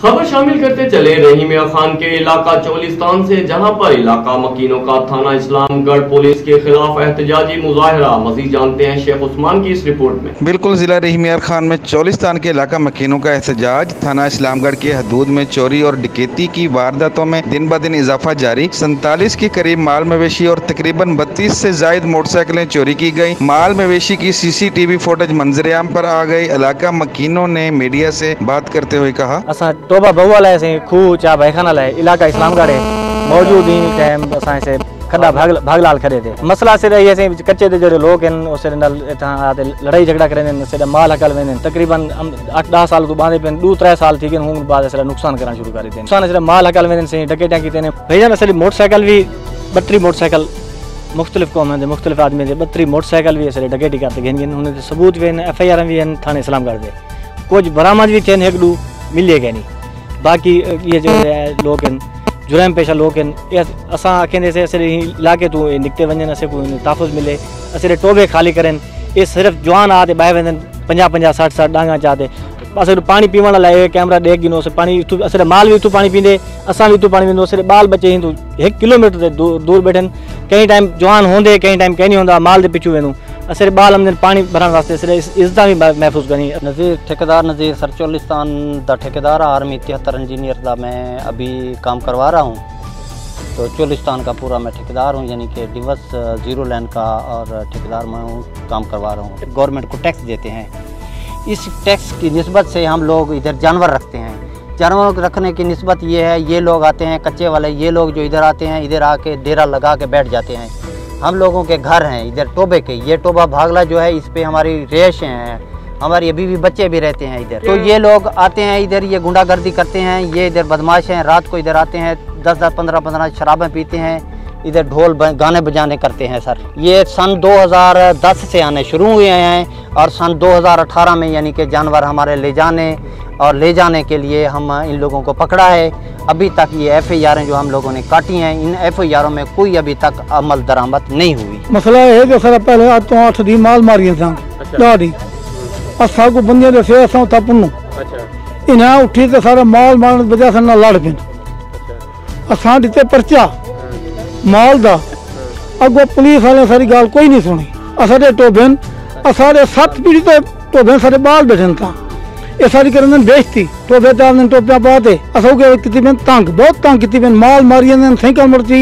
खबर शामिल करते चले रहीम खान के इलाका चोलिस्तान से, जहां पर इलाका मकीनों का थाना इस्लामगढ़ पुलिस के खिलाफ एहतजाजी मुजाहरा। मजीद जानते हैं शेख उस्मान की इस रिपोर्ट में। बिल्कुल, जिला रहीम खान में चोलिस्तान के इलाका मकीनों का एहतजाज। थाना इस्लामगढ़ के हदूद में चोरी और डकैती की वारदातों में दिन ब दिन इजाफा जारी। 47 के करीब माल मवेशी और तकरीबन 32 से जायद मोटरसाइकिलें चोरी की गई। माल मवेशी की CCTV फुटेज मंजरेआम पर आ गई। इलाका मकीनों ने मीडिया से बात करते हुए कहा, तोबा बहुआ लाए से खूह चा बहखाना लाए इलाका इस्लामगढ़ है मौजूद ही टाइम असां से खड्डा भागलाल करे थे। मसला से रही ऐसे कच्चे दे जो लोग हैं उस लड़ाई झगड़ा करें से माल हकल वेंदे तकरीबन 8-10 साल तो बांधे पे 2-3 साल थी हूँ बाद नुकसान करना शुरू करे थे। नुकसान से माल हकल वेंदे से डकैतियां की भैया असली मोटरसाइकिल भी 32 मोटरसाइकिल मुख्तलिफ कौम है मुख्तलिफ आदमी 32 मोटरसाइकिल भी असली डकैती करते गिन उन्हें सबूत भी FIR भी थाने इस्लामगढ़ दे कुछ बरामद भी थे 1-2 मिले गए नहीं। बाकी ये जो लोग जुर्म पेशा लोग असां आखें से इलाके तू निकते वजन अस को तहफ़ुज़ मिले अस टोबे खाली करें। ये सिर्फ जवान आते बह वे 50-50 60 डांगा चाहते अस पानी पीवण लाए कैमरा देख गिनो पानी अस माल भी इतू पानी पींदे असां भी इतू पानी पींदो सिर्फ बाल बच्चे ही 1 किलोमीटर से दूर बैठन कई टाइम जवान होंदे कई टाइम कहीं नहीं होंदा माल दे पिछू वेंदू असर बाल हमने पानी भरने वास्ते इज्जत भी महफूज करनी। नज़ीर ठेकेदार नज़ीर सर चोलिस्तान दा ठेकेदार आर्मी 73 इंजीनियर का मैं अभी काम करवा रहा हूँ। तो चोलिस्तान का पूरा मैं ठेकेदार हूँ, यानी कि डिवस 0 लाइन का और ठेकेदार मैं हूँ, काम करवा रहा हूँ। गवर्नमेंट को टैक्स देते हैं, इस टैक्स की निस्बत से हम लोग इधर जानवर रखते हैं। जानवरों को रखने की निस्बत ये है, ये लोग आते हैं कच्चे वाले, ये लोग जो इधर आते हैं इधर आके डेरा लगा के बैठ जाते हैं। हम लोगों के घर हैं इधर टोबे के, ये टोबा भागला जो है इस पे हमारी रेश हैं, हमारी अभी भी बच्चे भी रहते हैं इधर। तो ये लोग आते हैं इधर, ये गुंडागर्दी करते हैं, ये इधर बदमाश हैं। रात को इधर आते हैं 10-10 15-15 शराबें पीते हैं, इधर ढोल गाने बजाने करते हैं। सर ये सन 2010 से आने शुरू हुए हैं और सन 2018 में यानी कि जानवर हमारे ले जाने के लिए हम इन लोगों को पकड़ा है। अभी तक ये FIR जो हम लोगों ने काटी हैं, इन FIR में कोई अभी तक अमल दरामद नहीं हुई। मसला है कि सर पहले आज तो 8 दी माल मारियां था दादी असा को बंदे दे से असा तपनु इना उठी तो सारा माल मारन वजह से ना लड़ पिन असा दिते पर्चा माल दा अगो पुलिस वाले सारी गाल कोई नहीं सुनी। असारे टोबेन असारे 7 पीढ़ी तो टोबेन सारे बाल बैठन था ये सारी करन बेचती टोबे तान टोपिया पाते असो के कितनी बेन तंग बहुत तंग कितनी बेन माल मारियन साइकिल मरती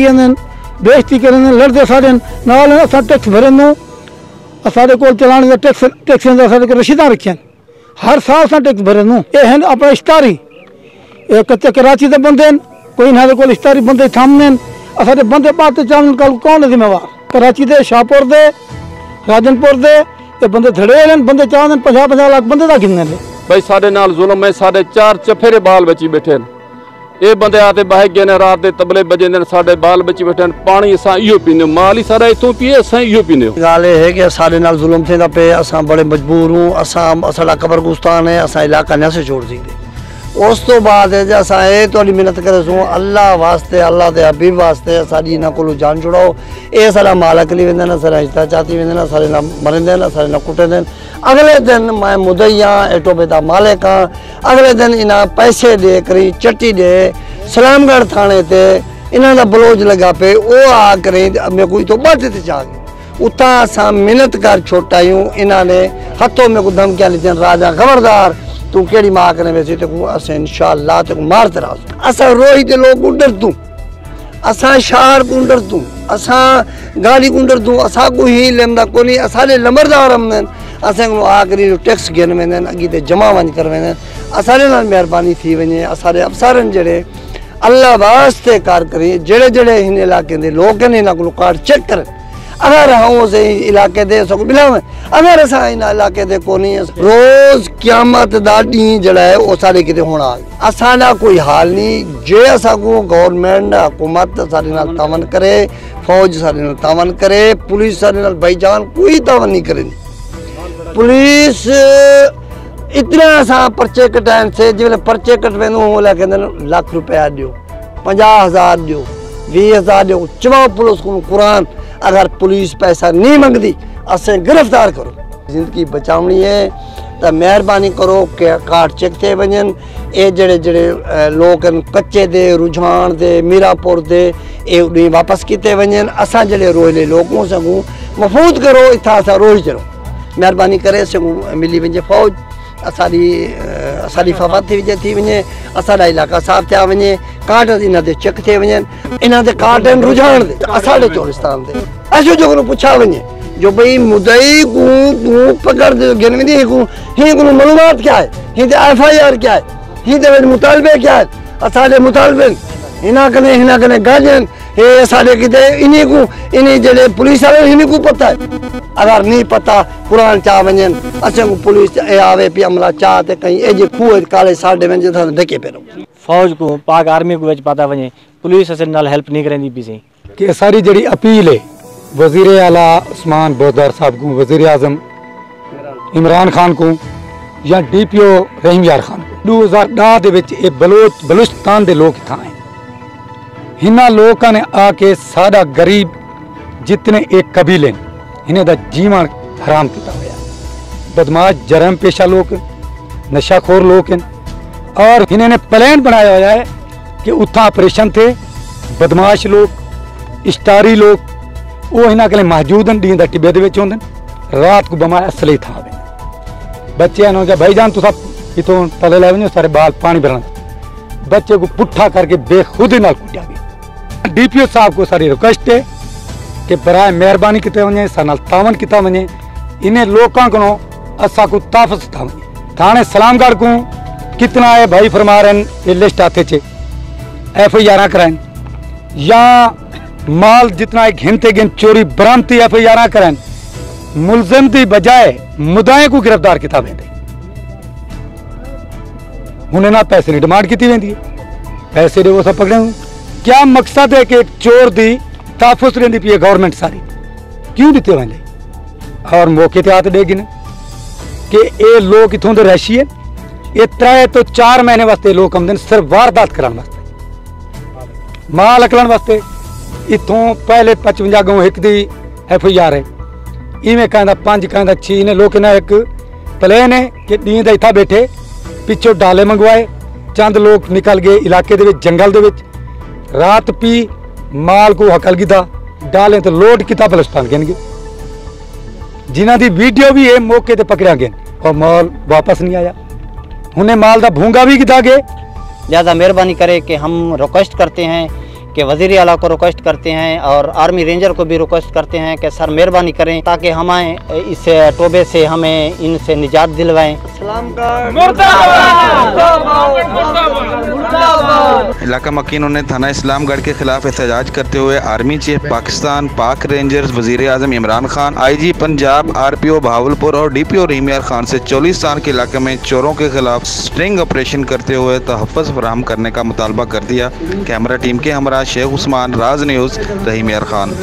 बेचती करन लड़ते सारे नाल असा टैक्स भरन सारे को चलाने का टैक्स सारे को रसीदा रखियन हर साल सा टैक्स भरन ये है अपना इश्तारी ये कच्चे कराची दे बंदे कोई ना को इश्तारी बंदे सामने असारे बंदे पाते चावन कल कौन जिम्मेवार कराची दे शाहपुर दे राजनपुर दे ये बंदे धड़े बंदे चावन 50-50 लाख बंदे दा गिनने भाई साढ़े नाल जुल्म है, साढ़े 4 चफेरे बाल बची बैठे ये बंदे आते बह गए ने रात दे तबले बजे ने साढ़े बाल बची बैठे पानी असा इो पीने माल ही सारा इतों पिए असा इो पीने। गाल है कि साढ़े नाल जुल्म थे पे असा बड़े मजबूर हूँ असा कब्रगुस्तान है असा इलाका न से छोड़ सकते। उस तो बाद असा थोड़ी मेहनत करे सूँ अल्लाह वास्ते अल्लाह के हबीब वास्ते साड़ी इन्हों को जान छुड़ाओ। ये सारा माल अकली वेंदे न सारा हिस्सा चाती वेंदे न सारे ना मरेंदे न सारे ना कुटेंदे। अगले दिन मैं मुदई हाँ टोबे का मालिक हाँ। अगले दिन इन्हें पैसे दे करी चिट्ठी दे इस्लामगढ़ थाने ते इन्हों का बलोच लगा पे वो आ करी मेरे को तो बढ़ते थे जाके उतना असा मेहनत कर छोटायूँ इन्होंने हथों में को धमकियाँ ली राजा खबरदार तू केड़ी माँ करने वैसे तो अस इंशाअल्लाह तो मारते रहो। असा रोही ते लोग डर तू असा शहर को डर तू असा गाड़ी को डर तू असा को ही लेंदा कोनी असारे लंबरदार हमने असें को आखिरी टैक्स गिन वेंदन अगी ते जमा वन कर वेंदन असारे नाल मेहरबानी थी वने असारे अफसरन जड़े अल्लाह वास्ते कार करी जड़े जड़े इन इलाके दे लोग ने इना को कार्ड चेक कर अगर हम से इलाके दे सको बिलाव अगर असा इन इलाके दे कोनी रोज क़यामत दा डी जड़ा है ओ सारे किते होना असाना कोई हाल नहीं जे असा को गवर्नमेंट हुकूमत सारे नाल तावन करे फौज सारे नाल तावन करे पुलिस सारे नाल भाईजान कोई तावन नहीं करे। पुलिस इतना असा पर्चे कटाइन से जो पर्चे कटवेंदो लेके लाख रुपया दियो 50,000 दियो 20,000 दियो चवाओ पुलिस को कुरान अगर पुलिस पैसा नहीं मंगती असें गिरफ्तार करो। जिंदगी बचावनी है तो मेहरबानी करो कि कार्ड चेक थे वजन ये जड़े जड़े लोग कच्चे दे रुझान दे मीरापुर दे ये वापस किते वजन असा जड़े रोहले लोगों सगूं महफूज करो इतना असा रोज चलो मेहरबानी करे सगूं मिली वजे फौज असारी फवाद थी वजे असाड़ा इलाका साफ थिया वजे कार्ड इन दे चेक थे वजन इन दे कार्ड रुझान दे असाड़े चोलिस्तान दे असो जो पुछा वजे जो भाई मुदई को पकड़ गिन ही को मालूमात क्या है ही FIR क्या है ही मुतालबे क्या है असाड़े मुतालबे हिना कने गाजन हे असाड़े किते इन्हीं को इन्हीं जड़े पुलिस वाले इन्हीं को पता है अगर नहीं पता कुरान चा वजन असां को पुलिस आवे पी अमला चा ते कहीं ए जे कुए काले साडे वंजे था ढके पे फौज को पाक आर्मी को पता वजे पुलिस अस नाल हेल्प नहीं करेंदी पी कि सारी जड़ी अपील है वज़ीर आला उस्मान बोदार साहब को वज़ीर आज़म इमरान खान को या DPO रहीम यार खान को 2010 दे विच ए बलूचिस्तान दे लोग इत्थां आए हिना लोगों ने आके साडा गरीब जितने एक कबीले इन्हें दा जीवन हराम किया हुआ बदमाश जरम पेशा लोग नशाखोर लोग हैं और इन्होंने प्लान बनाया हुआ है कि उत्था ऑपरेशन थे बदमाश लोग स्टारी लोग वो इन्हों के मौजूद हैं डी टिब्बे होंगे रात को बमाया असली था बच्चे क्या भाई जान तुम इतों तले लै वजो सारे बाल पानी भरना बच्चे को पुट्ठा करके बेखुदी नाल कुटिया गया DPO साहब को सारी रिक्वेस्ट है कि बराए मेहरबानी किते वजे साल तावन किया वजे इन्हें लोगों को असा को ताफस था वजे थाने सलामगढ़ को कितना है भाई फरमा रहे ये लिस्ट हाथे चे FIR कराएं या माल जितना घिनते गिन चोरी बरामती FIR कराएं मुलजिम की बजाय मुदाए को गिरफ्तार किया वेंदे उन्हें ना पैसे की डिमांड की वेंदी पैसे दे वो सब पकड़े क्या मकसद है कि एक चोर की ताफुस रही पी है गवर्नमेंट सारी क्यों दिते वेंदे और मौके ते हाथ दे गिने कि ये लोग इतों के रैशी है ये 3 तो 4 महीने वास्ते लोग आमदन सिर्फ वारदात कराने वास्ते माल अकलन वास्ते इतों पहले 55 गांव एक दी FIR है इवें कहता 5 कहता 6 ने लोग ना एक प्लेन है कि नींद इतना बैठे पिछों डाले मंगवाए चंद लोग निकल गए इलाके दे विच जंगल दे विच रात पी माल को हकल गिता डाले तो लोड किता बलूचिस्तान गिन गए जिन्हों की वीडियो भी है मौके ते पकड़ा गए और माल वापस नहीं आया उन्हें माल का भूंगा भी किता गए ज़्यादा मेहरबानी करे कि हम रिक्वेस्ट करते हैं कि वज़ीर आला को रिक्वेस्ट करते हैं और आर्मी रेंजर को भी रिक्वेस्ट करते हैं कि सर मेहरबानी करें ताकि हमें इस टोबे से हमें इनसे निजात दिलवाएं। इलाका मकीनों ने थाना इस्लामगढ़ के खिलाफ एहतजाज करते हुए आर्मी चीफ पाकिस्तान, पाक रेंजर्स, वज़ीर आज़म इमरान खान, IG पंजाब, RPO भावलपुर और DPO रहीम यार खान से चोलिस्तान के इलाके में चोरों के खिलाफ स्ट्रिंग ऑपरेशन करते हुए तहफ़्फ़ुज़ फराहम करने का मुतालबा कर दिया। कैमरा टीम के हमरा शेख उस्मान, राज न्यूज़, रहीम यार खान।